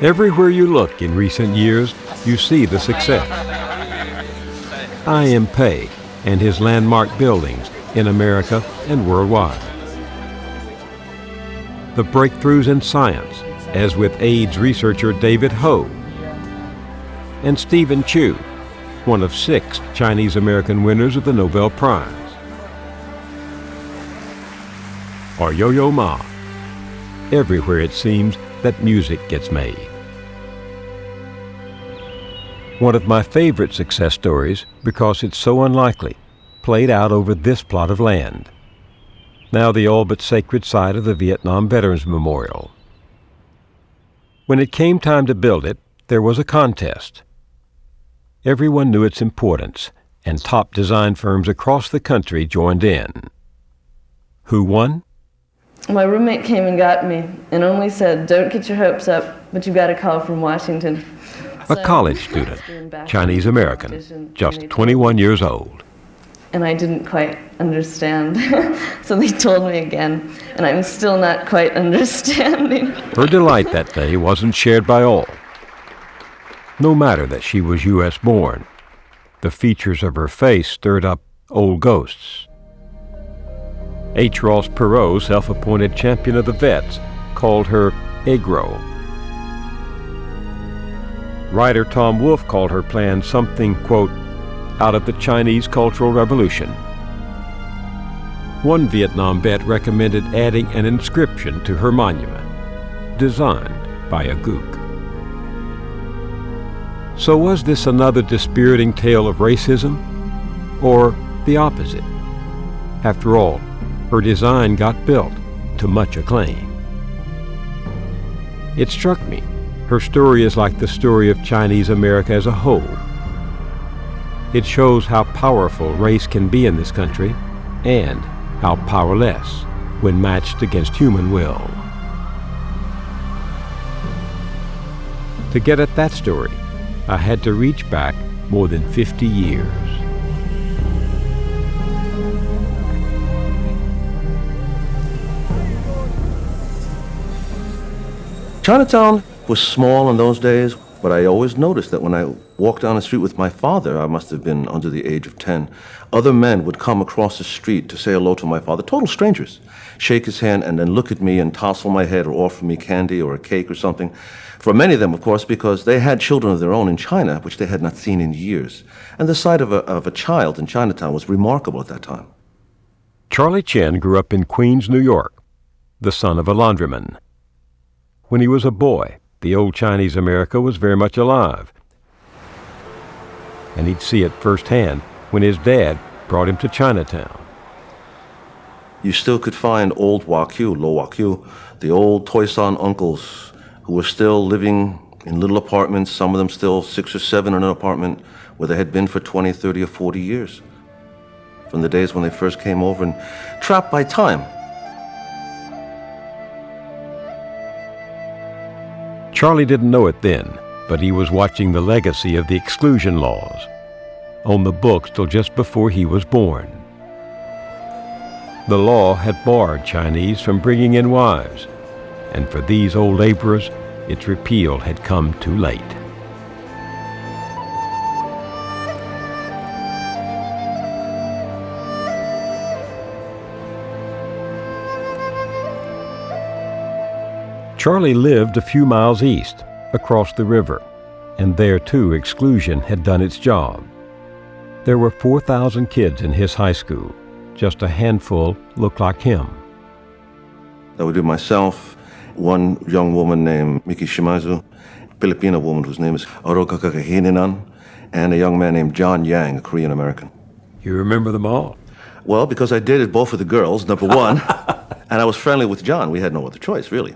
Everywhere you look in recent years, you see the success. I.M. Pei and his landmark buildings in America and worldwide. The breakthroughs in science, as with AIDS researcher David Ho, and Stephen Chu, one of 6 Chinese-American winners of the Nobel Prize. Or Yo-Yo Ma. Everywhere it seems that music gets made. One of my favorite success stories, because it's so unlikely, played out over this plot of land, now the all but sacred site of the Vietnam Veterans Memorial. When it came time to build it, there was a contest. Everyone knew its importance, and top design firms across the country joined in. Who won? My roommate came and got me and only said, "Don't get your hopes up, but you've got a call from Washington." A college student, Chinese-American, just 21 years old. And I didn't quite understand, so they told me again, and I'm still not quite understanding. Her delight that day wasn't shared by all. No matter that she was U.S. born, the features of her face stirred up old ghosts. H. Ross Perot, self-appointed champion of the vets, called her Agro. Writer Tom Wolfe called her plan something, quote, out of the Chinese Cultural Revolution. One Vietnam vet recommended adding an inscription to her monument, designed by a Gook. So was this another dispiriting tale of racism, or the opposite? After all, her design got built to much acclaim. It struck me, her story is like the story of Chinese America as a whole. It shows how powerful race can be in this country, and how powerless when matched against human will. To get at that story, I had to reach back more than 50 years. Chinatown was small in those days, but I always noticed that when I walked down the street with my father, I must have been under the age of 10, other men would come across the street to say hello to my father, total strangers, shake his hand and then look at me and tousle my head or offer me candy or a cake or something. For many of them, of course, because they had children of their own in China, which they had not seen in years. And the sight of a child in Chinatown was remarkable at that time. Charlie Chen grew up in Queens, New York, the son of a laundryman. When he was a boy, the old Chinese America was very much alive. And he'd see it firsthand when his dad brought him to Chinatown. You still could find old Wakyu, Lo Wakyu, the old Toisan uncles who were still living in little apartments, some of them still 6 or 7 in an apartment where they had been for 20, 30, or 40 years. From the days when they first came over and trapped by time. Charlie didn't know it then, but he was watching the legacy of the exclusion laws on the books till just before he was born. The law had barred Chinese from bringing in wives, and for these old laborers, its repeal had come too late. Charlie lived a few miles east, across the river, and there too exclusion had done its job. There were 4,000 kids in his high school. Just a handful looked like him. That would be myself, one young woman named Miki Shimazu, a Filipino woman whose name is Orokakakahininan, and a young man named John Yang, a Korean American. You remember them all? Well, because I dated both of the girls, number one, and I was friendly with John. We had no other choice, really.